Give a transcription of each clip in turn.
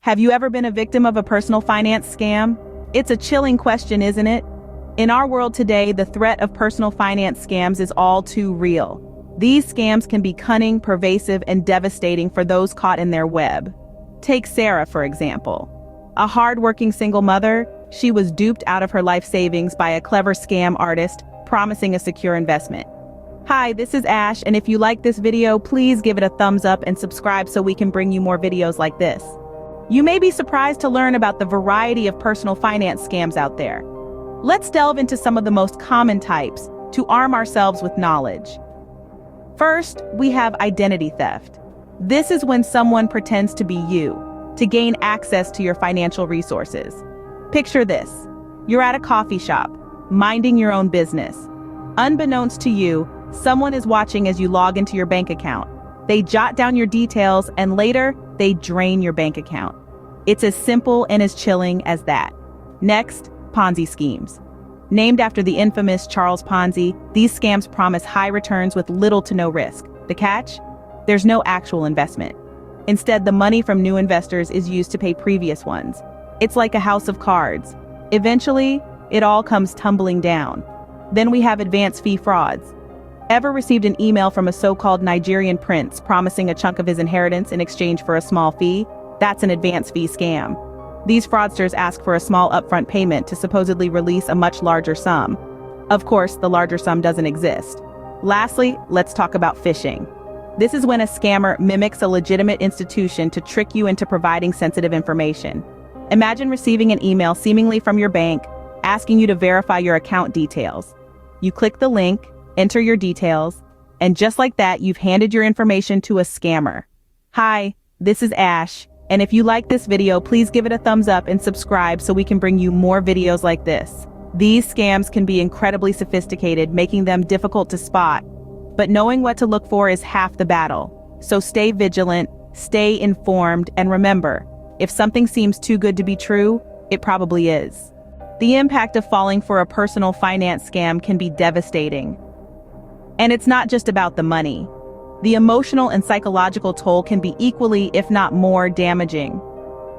Have you ever been a victim of a personal finance scam? It's a chilling question, isn't it? In our world today, the threat of personal finance scams is all too real. These scams can be cunning, pervasive, and devastating for those caught in their web. Take Sarah, for example. A hard-working single mother, she was duped out of her life savings by a clever scam artist promising a secure investment. Hi, this is Ash, and if you like this video, please give it a thumbs up and subscribe so we can bring you more videos like this. You may be surprised to learn about the variety of personal finance scams out there. Let's delve into some of the most common types to arm ourselves with knowledge. First, we have identity theft. This is when someone pretends to be you, to gain access to your financial resources. Picture this. You're at a coffee shop, minding your own business. Unbeknownst to you, someone is watching as you log into your bank account. They jot down your details and later, they drain your bank account. It's as simple and as chilling as that. Next, Ponzi schemes. Named after the infamous Charles Ponzi, these scams promise high returns with little to no risk. The catch? There's no actual investment. Instead, the money from new investors is used to pay previous ones. It's like a house of cards. Eventually, it all comes tumbling down. Then we have advance fee frauds. Ever received an email from a so-called Nigerian prince promising a chunk of his inheritance in exchange for a small fee? That's an advance fee scam. These fraudsters ask for a small upfront payment to supposedly release a much larger sum. Of course, the larger sum doesn't exist. Lastly, let's talk about phishing. This is when a scammer mimics a legitimate institution to trick you into providing sensitive information. Imagine receiving an email seemingly from your bank asking you to verify your account details. You click the link, enter your details, and just like that, you've handed your information to a scammer. Hi, this is Ash, and if you like this video, please give it a thumbs up and subscribe so we can bring you more videos like this. These scams can be incredibly sophisticated, making them difficult to spot, but knowing what to look for is half the battle. So stay vigilant, stay informed, and remember, if something seems too good to be true, it probably is. The impact of falling for a personal finance scam can be devastating. And it's not just about the money. The emotional and psychological toll can be equally, if not more, damaging.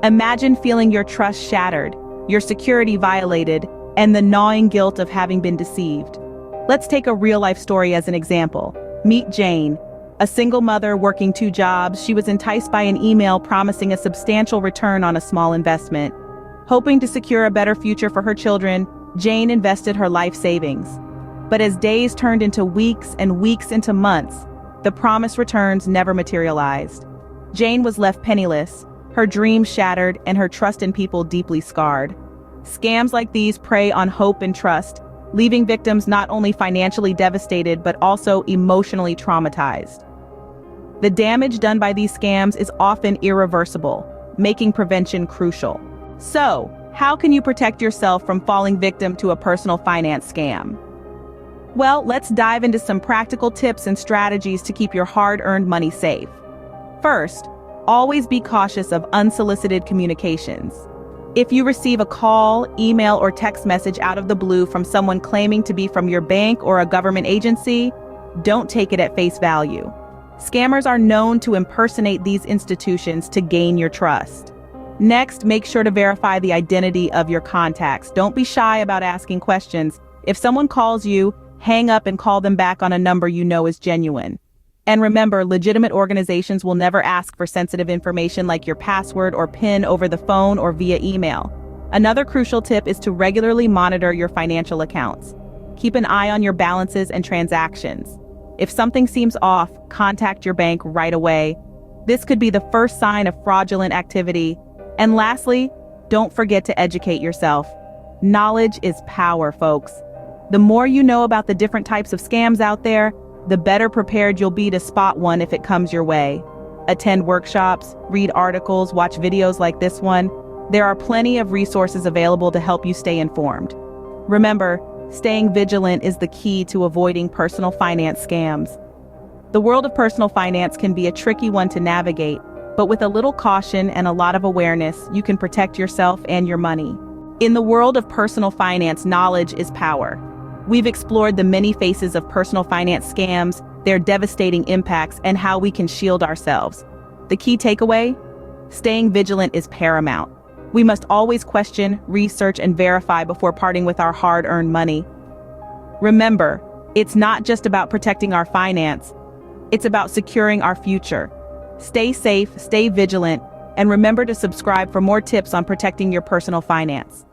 Imagine feeling your trust shattered, your security violated, and the gnawing guilt of having been deceived. Let's take a real-life story as an example. Meet Jane, a single mother working 2 jobs. She was enticed by an email promising a substantial return on a small investment. Hoping to secure a better future for her children, Jane invested her life savings. But as days turned into weeks and weeks into months, the promised returns never materialized. Jane was left penniless, her dreams shattered, and her trust in people deeply scarred. Scams like these prey on hope and trust, leaving victims not only financially devastated but also emotionally traumatized. The damage done by these scams is often irreversible, making prevention crucial. So, how can you protect yourself from falling victim to a personal finance scam? Well, let's dive into some practical tips and strategies to keep your hard-earned money safe. First, always be cautious of unsolicited communications. If you receive a call, email, or text message out of the blue from someone claiming to be from your bank or a government agency, don't take it at face value. Scammers are known to impersonate these institutions to gain your trust. Next, make sure to verify the identity of your contacts. Don't be shy about asking questions. If someone calls you, hang up and call them back on a number you know is genuine. And remember, legitimate organizations will never ask for sensitive information like your password or PIN over the phone or via email. Another crucial tip is to regularly monitor your financial accounts. Keep an eye on your balances and transactions. If something seems off, contact your bank right away. This could be the first sign of fraudulent activity. And lastly, don't forget to educate yourself. Knowledge is power, folks. The more you know about the different types of scams out there, the better prepared you'll be to spot one if it comes your way. Attend workshops, read articles, watch videos like this one. There are plenty of resources available to help you stay informed. Remember, staying vigilant is the key to avoiding personal finance scams. The world of personal finance can be a tricky one to navigate, but with a little caution and a lot of awareness, you can protect yourself and your money. In the world of personal finance, knowledge is power. We've explored the many faces of personal finance scams, their devastating impacts, and how we can shield ourselves. The key takeaway? Staying vigilant is paramount. We must always question, research, and verify before parting with our hard-earned money. Remember, it's not just about protecting our finance, it's about securing our future. Stay safe, stay vigilant, and remember to subscribe for more tips on protecting your personal finance.